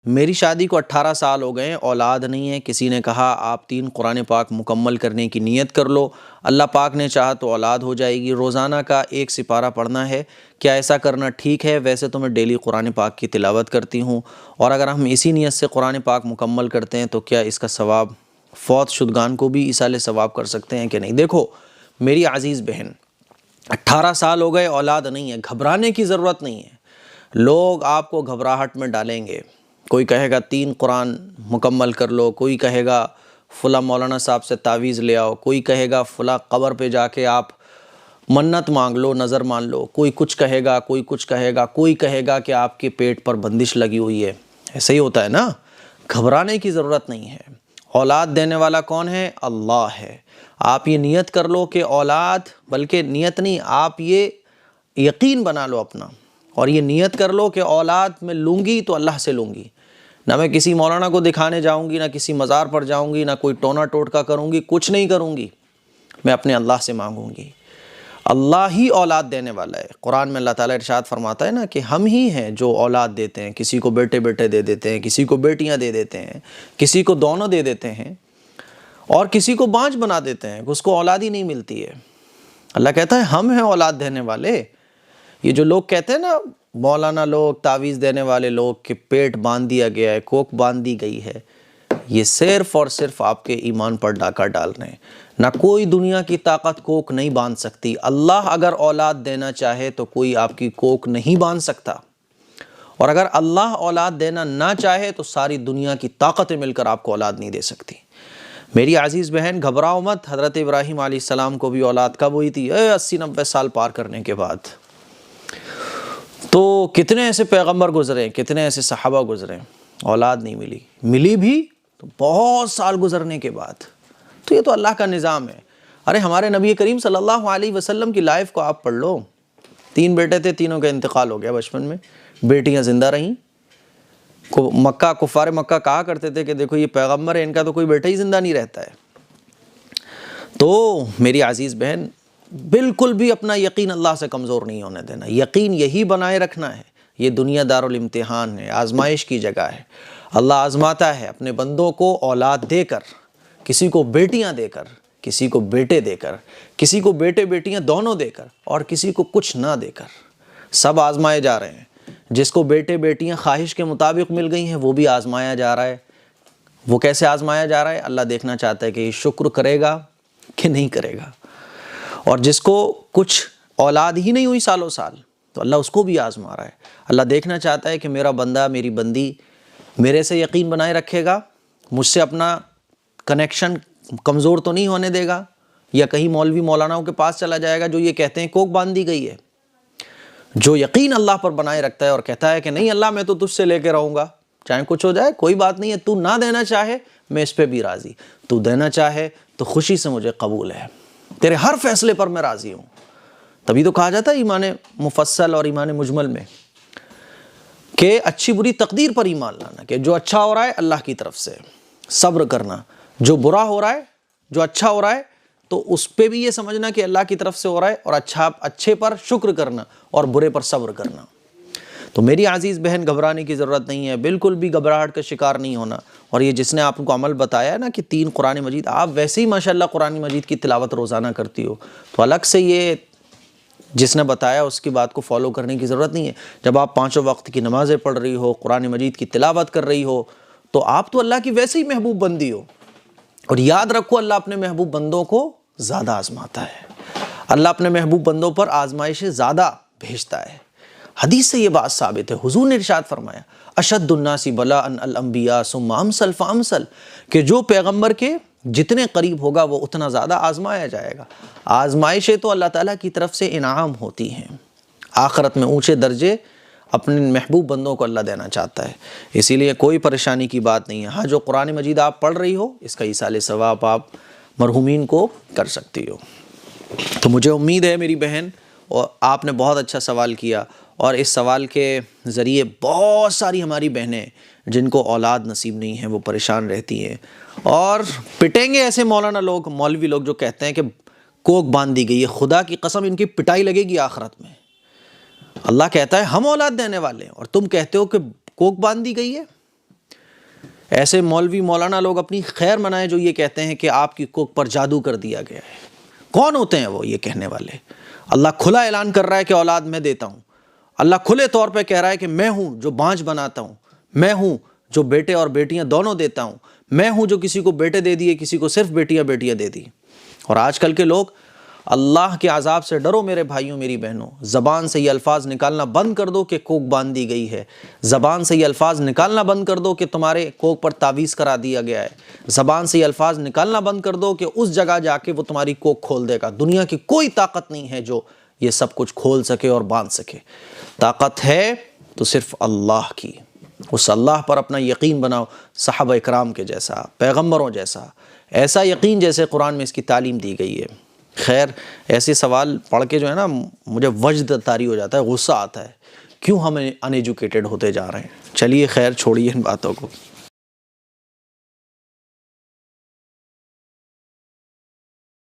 میری شادی کو 18 سال ہو گئے ہیں، اولاد نہیں ہے۔ کسی نے کہا آپ 3 قرآن پاک مکمل کرنے کی نیت کر لو، اللہ پاک نے چاہا تو اولاد ہو جائے گی۔ روزانہ کا 1 سپارہ پڑھنا ہے، کیا ایسا کرنا ٹھیک ہے؟ ویسے تو میں ڈیلی قرآن پاک کی تلاوت کرتی ہوں، اور اگر ہم اسی نیت سے قرآن پاک مکمل کرتے ہیں تو کیا اس کا ثواب فوت شدگان کو بھی ایصال ثواب کر سکتے ہیں کہ نہیں؟ دیکھو میری عزیز بہن، 18 سال ہو گئے، اولاد نہیں ہے، گھبرانے کی ضرورت نہیں ہے۔ لوگ آپ کو گھبراہٹ میں ڈالیں گے، کوئی کہے گا 3 قرآن مکمل کر لو، کوئی کہے گا فلاں مولانا صاحب سے تعویذ لے آؤ، کوئی کہے گا فلاں قبر پہ جا کے آپ منت مانگ لو، نظر مان لو، کوئی کچھ کہے گا، کوئی کچھ کہے گا، کوئی کہے گا کہ آپ کے پیٹ پر بندش لگی ہوئی ہے۔ ایسے ہی ہوتا ہے نا، گھبرانے کی ضرورت نہیں ہے۔ اولاد دینے والا کون ہے؟ اللہ ہے۔ آپ یہ نیت کر لو کہ اولاد، بلکہ نیت نہیں، آپ یہ یقین بنا لو اپنا، اور یہ نیت کر لو کہ اولاد میں لوں گی تو اللہ سے لوں گی، نہ میں کسی مولانا کو دکھانے جاؤں گی، نہ کسی مزار پر جاؤں گی، نہ کوئی ٹونا ٹوٹکا کروں گی، کچھ نہیں کروں گی، میں اپنے اللہ سے مانگوں گی۔ اللہ ہی اولاد دینے والا ہے۔ قرآن میں اللہ تعالیٰ ارشاد فرماتا ہے نا کہ ہم ہی ہیں جو اولاد دیتے ہیں، کسی کو بیٹے بیٹے دے دیتے ہیں، کسی کو بیٹیاں دے دیتے ہیں، کسی کو دونوں دے دیتے ہیں، اور کسی کو بانجھ بنا دیتے ہیں، اس کو اولاد ہی نہیں ملتی ہے۔ اللہ کہتا ہے ہم ہیں اولاد دینے والے۔ یہ جو لوگ کہتے ہیں نا، مولانا لوگ، تعویذ دینے والے لوگ، کہ پیٹ باندھ دیا گیا ہے، کوکھ باندھ دی گئی ہے، یہ صرف اور صرف آپ کے ایمان پر ڈاکہ ڈال رہے ہیں۔ نہ کوئی دنیا کی طاقت کوکھ نہیں باندھ سکتی۔ اللہ اگر اولاد دینا چاہے تو کوئی آپ کی کوکھ نہیں باندھ سکتا، اور اگر اللہ اولاد دینا نہ چاہے تو ساری دنیا کی طاقتیں مل کر آپ کو اولاد نہیں دے سکتی۔ میری عزیز بہن، گھبراؤ مت۔ حضرت ابراہیم علیہ السلام کو بھی اولاد کب ہوئی تھی؟ 80-90 سال پار کرنے کے بعد۔ تو کتنے ایسے پیغمبر گزرے، کتنے ایسے صحابہ گزرے، اولاد نہیں ملی، ملی بھی تو بہت سال گزرنے کے بعد۔ تو یہ تو اللہ کا نظام ہے۔ ارے ہمارے نبی کریم صلی اللہ علیہ وسلم کی لائف کو آپ پڑھ لو۔ 3 بیٹے تھے، تینوں کا انتقال ہو گیا بچپن میں، بیٹیاں زندہ رہیں۔ کفار مکہ کہا کرتے تھے کہ دیکھو یہ پیغمبر ہے، ان کا تو کوئی بیٹا ہی زندہ نہیں رہتا ہے۔ تو میری عزیز بہن، بالکل بھی اپنا یقین اللہ سے کمزور نہیں ہونے دینا، یقین یہی بنائے رکھنا ہے۔ یہ دنیا دارالامتحان ہے، آزمائش کی جگہ ہے۔ اللہ آزماتا ہے اپنے بندوں کو اولاد دے کر، کسی کو بیٹیاں دے کر، کسی کو بیٹے دے کر، کسی کو بیٹے بیٹیاں دونوں دے کر، اور کسی کو کچھ نہ دے کر۔ سب آزمائے جا رہے ہیں۔ جس کو بیٹے بیٹیاں خواہش کے مطابق مل گئی ہیں وہ بھی آزمایا جا رہا ہے۔ وہ کیسے آزمایا جا رہا ہے؟ اللہ دیکھنا چاہتا ہے کہ یہ شکر کرے گا کہ نہیں کرے گا۔ اور جس کو کچھ اولاد ہی نہیں ہوئی سالوں سال، تو اللہ اس کو بھی آزما رہا ہے۔ اللہ دیکھنا چاہتا ہے کہ میرا بندہ، میری بندی میرے سے یقین بنائے رکھے گا، مجھ سے اپنا کنیکشن کمزور تو نہیں ہونے دے گا، یا کہیں مولوی مولاناؤں کے پاس چلا جائے گا جو یہ کہتے ہیں کوکھ باندھ دی گئی ہے۔ جو یقین اللہ پر بنائے رکھتا ہے اور کہتا ہے کہ نہیں اللہ میں تو تجھ سے لے کے رہوں گا، چاہے کچھ ہو جائے کوئی بات نہیں ہے، تو نہ دینا چاہے میں اس پہ بھی راضی، تو دینا چاہے تو خوشی سے مجھے قبول ہے، تیرے ہر فیصلے پر میں راضی ہوں۔ تبھی تو کہا جاتا ہے ایمان مفصل اور ایمان مجمل میں کہ اچھی بری تقدیر پر ایمان لانا، کہ جو اچھا ہو رہا ہے اللہ کی طرف سے، صبر کرنا، جو برا ہو رہا ہے، جو اچھا ہو رہا ہے تو اس پہ بھی یہ سمجھنا کہ اللہ کی طرف سے ہو رہا ہے، اور اچھے پر شکر کرنا اور برے پر صبر کرنا۔ تو میری عزیز بہن، گھبرانے کی ضرورت نہیں ہے، بالکل بھی گھبراہٹ کا شکار نہیں ہونا۔ اور یہ جس نے آپ کو عمل بتایا ہے نا کہ 3 قرآن مجید، آپ ویسے ہی ماشاءاللہ قرآن مجید کی تلاوت روزانہ کرتی ہو، تو الگ سے یہ جس نے بتایا اس کی بات کو فالو کرنے کی ضرورت نہیں ہے۔ جب آپ 5 وقت کی نمازیں پڑھ رہی ہو، قرآن مجید کی تلاوت کر رہی ہو، تو آپ تو اللہ کی ویسے ہی محبوب بندی ہو۔ اور یاد رکھو، اللہ اپنے محبوب بندوں کو زیادہ آزماتا ہے، اللہ اپنے محبوب بندوں پر آزمائشیں زیادہ بھیجتا ہے۔ حدیث سے یہ بات ثابت ہے، حضور نے ارشاد فرمایا اشد الناس بلاء الانبیاء ثم امثل فامثل، کہ جو پیغمبر کے جتنے قریب ہوگا وہ اتنا زیادہ آزمایا جائے گا۔ آزمائشیں تو اللہ تعالیٰ کی طرف سے انعام ہوتی ہیں، آخرت میں اونچے درجے اپنے محبوب بندوں کو اللہ دینا چاہتا ہے، اسی لیے کوئی پریشانی کی بات نہیں ہے۔ ہاں، جو قرآن مجید آپ پڑھ رہی ہو اس کا ایصال ثواب آپ مرحومین کو کر سکتی ہو۔ تو مجھے امید ہے میری بہن، اور آپ نے بہت اچھا سوال کیا، اور اس سوال کے ذریعے بہت ساری ہماری بہنیں جن کو اولاد نصیب نہیں ہے وہ پریشان رہتی ہیں، اور پٹیں گے ایسے مولانا لوگ، مولوی لوگ جو کہتے ہیں کہ کوکھ باندھ دی گئی ہے۔ خدا کی قسم ان کی پٹائی لگے گی آخرت میں۔ اللہ کہتا ہے ہم اولاد دینے والے ہیں اور تم کہتے ہو کہ کوکھ باندھ دی گئی ہے۔ ایسے مولوی مولانا لوگ اپنی خیر منائیں جو یہ کہتے ہیں کہ آپ کی کوکھ پر جادو کر دیا گیا ہے۔ کون ہوتے ہیں وہ یہ کہنے والے؟ اللہ کھلا اعلان کر رہا ہے کہ اولاد میں دیتا ہوں۔ اللہ کھلے طور پہ کہہ رہا ہے کہ میں ہوں جو بانجھ بناتا ہوں، میں ہوں جو بیٹے اور بیٹیاں دونوں دیتا ہوں، میں ہوں جو کسی کو بیٹے دے دیے، کسی کو صرف بیٹیاں دے دی۔ اور آج کل کے لوگ، اللہ کے عذاب سے ڈرو میرے بھائیوں میری بہنوں، زبان سے یہ الفاظ نکالنا بند کر دو کہ کوکھ باندھ دی گئی ہے، زبان سے یہ الفاظ نکالنا بند کر دو کہ تمہارے کوکھ پر تعویذ کرا دیا گیا ہے، زبان سے یہ الفاظ نکالنا بند کر دو کہ اس جگہ جا کے وہ تمہاری کوکھ کھول دے گا۔ دنیا کی کوئی طاقت نہیں ہے جو یہ سب کچھ کھول سکے اور باندھ سکے۔ طاقت ہے تو صرف اللہ کی۔ اس اللہ پر اپنا یقین بناؤ، صحابہ اکرام کے جیسا، پیغمبروں جیسا، ایسا یقین جیسے قرآن میں اس کی تعلیم دی گئی ہے۔ خیر، ایسے سوال پڑھ کے جو ہے نا مجھے وجد طاری ہو جاتا ہے، غصہ آتا ہے، کیوں ہم ان ایجوکیٹڈ ہوتے جا رہے ہیں۔ چلیے خیر، چھوڑیے ان باتوں کو۔